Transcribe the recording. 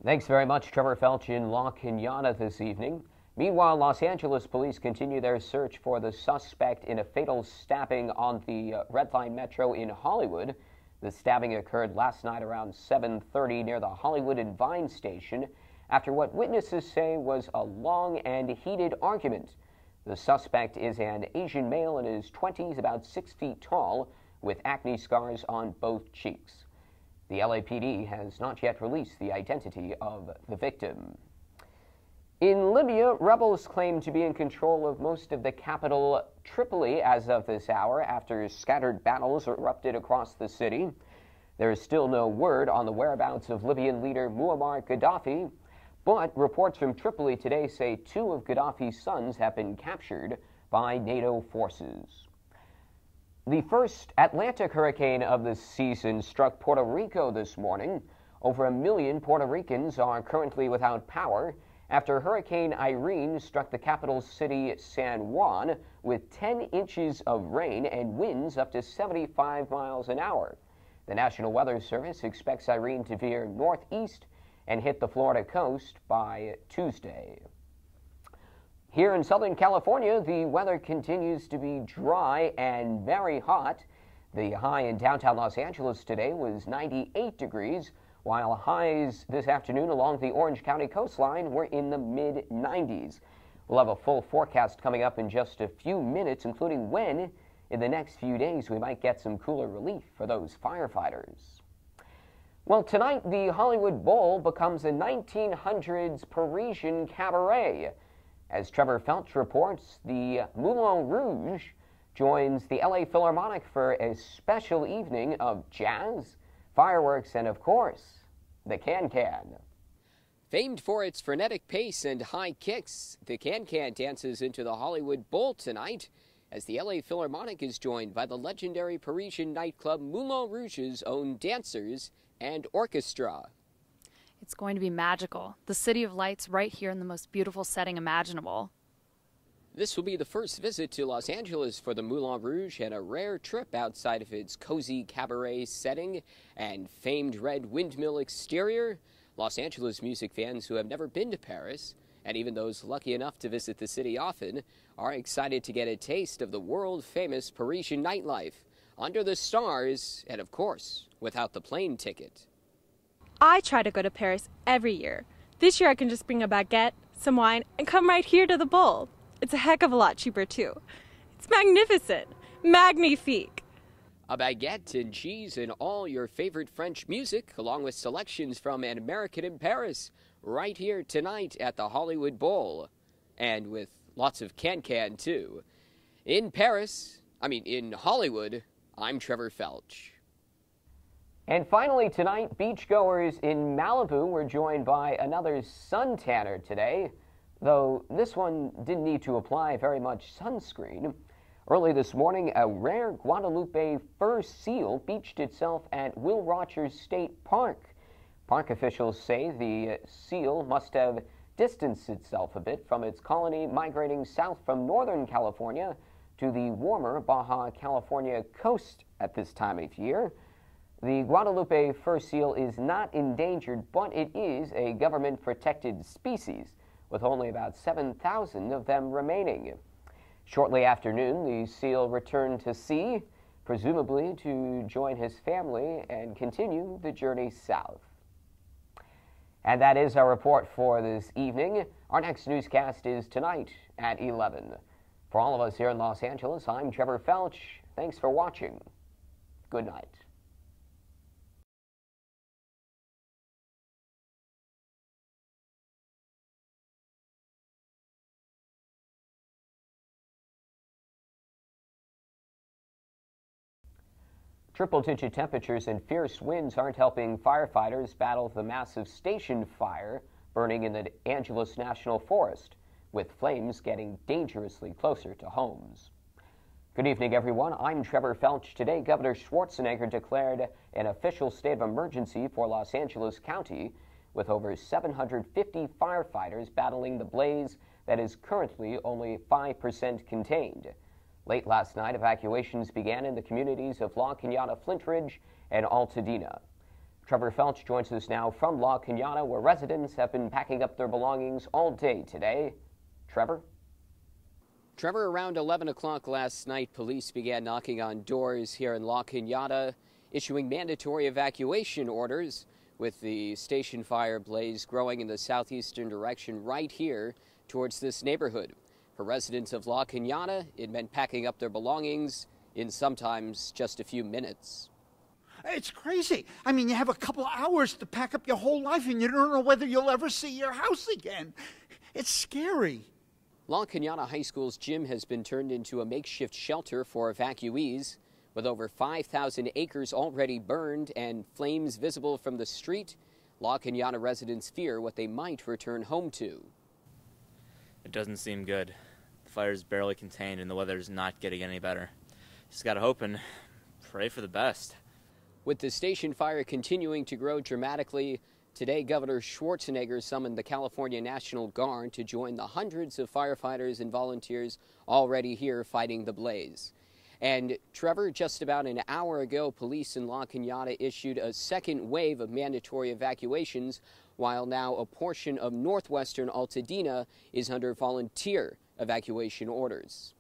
Thanks very much, Trevor Felch in La Cañada this evening. Meanwhile, Los Angeles police continue their search for the suspect in a fatal stabbing on the Red Line Metro in Hollywood. The stabbing occurred last night around 7:30 near the Hollywood and Vine station after what witnesses say was a long and heated argument. The suspect is an Asian male in his 20s, about 6 feet tall, with acne scars on both cheeks. The LAPD has not yet released the identity of the victim. In Libya, rebels claim to be in control of most of the capital, Tripoli, as of this hour after scattered battles erupted across the city. There is still no word on the whereabouts of Libyan leader Muammar Gaddafi, but reports from Tripoli today say 2 of Gaddafi's sons have been captured by NATO forces. The first Atlantic hurricane of the season struck Puerto Rico this morning. Over 1 million Puerto Ricans are currently without power after Hurricane Irene struck the capital city San Juan with 10 inches of rain and winds up to 75 miles an hour. The National Weather Service expects Irene to veer northeast and hit the Florida coast by Tuesday. Here in Southern California, the weather continues to be dry and very hot. The high in downtown Los Angeles today was 98 degrees, while highs this afternoon along the Orange County coastline were in the mid-90s. We'll have a full forecast coming up in just a few minutes, including when, in the next few days, we might get some cooler relief for those firefighters. Well, tonight, the Hollywood Bowl becomes a 1900s Parisian cabaret. As Trevor Felch reports, the Moulin Rouge joins the LA Philharmonic for a special evening of jazz, fireworks, and, of course, the can-can. Famed for its frenetic pace and high kicks, the can-can dances into the Hollywood Bowl tonight as the LA Philharmonic is joined by the legendary Parisian nightclub Moulin Rouge's own dancers and orchestra. It's going to be magical. The City of Lights right here in the most beautiful setting imaginable. This will be the first visit to Los Angeles for the Moulin Rouge and a rare trip outside of its cozy cabaret setting and famed red windmill exterior. Los Angeles music fans who have never been to Paris, and even those lucky enough to visit the city often, are excited to get a taste of the world-famous Parisian nightlife, under the stars, and of course, without the plane ticket. I try to go to Paris every year. This year I can just bring a baguette, some wine, and come right here to the bowl. It's a heck of a lot cheaper too. It's magnificent. Magnifique. A baguette and cheese and all your favorite French music, along with selections from An American in Paris, right here tonight at the Hollywood Bowl. And with lots of can-can too. In Hollywood, I'm Trevor Felch. And finally tonight, beachgoers in Malibu were joined by another suntanner today, though this one didn't need to apply very much sunscreen. Early this morning, a rare Guadalupe fur seal beached itself at Will Rogers State Park. Park officials say the seal must have distanced itself a bit from its colony migrating south from Northern California to the warmer Baja California coast at this time of year. The Guadalupe fur seal is not endangered, but it is a government-protected species, with only about 7,000 of them remaining. Shortly after noon, the seal returned to sea, presumably to join his family and continue the journey south. And that is our report for this evening. Our next newscast is tonight at 11. For all of us here in Los Angeles, I'm Trevor Felch. Thanks for watching. Good night. Triple-digit temperatures and fierce winds aren't helping firefighters battle the massive station fire burning in the Angeles National Forest, with flames getting dangerously closer to homes. Good evening, everyone. I'm Trevor Felch. Today, Governor Schwarzenegger declared an official state of emergency for Los Angeles County, with over 750 firefighters battling the blaze that is currently only 5% contained. Late last night, evacuations began in the communities of La Cañada, Flint Ridge, and Altadena. Trevor Felch joins us now from La Cañada, where residents have been packing up their belongings all day today. Trevor? Trevor, around 11 o'clock last night, police began knocking on doors here in La Cañada, issuing mandatory evacuation orders, with the station fire blaze growing in the southeastern direction right here towards this neighborhood. For residents of La Cañada, it meant packing up their belongings in sometimes just a few minutes. It's crazy. I mean, you have a couple of hours to pack up your whole life and you don't know whether you'll ever see your house again. It's scary. La Cañada High School's gym has been turned into a makeshift shelter for evacuees. With over 5,000 acres already burned and flames visible from the street, La Cañada residents fear what they might return home to. It doesn't seem good. The fire's barely contained and the weather's not getting any better. Just gotta hope and pray for the best. With the station fire continuing to grow dramatically, today Governor Schwarzenegger summoned the California National Guard to join the hundreds of firefighters and volunteers already here fighting the blaze. And Trevor, just about an hour ago, police in La Cañada issued a second wave of mandatory evacuations, while now a portion of northwestern Altadena is under volunteer evacuation orders.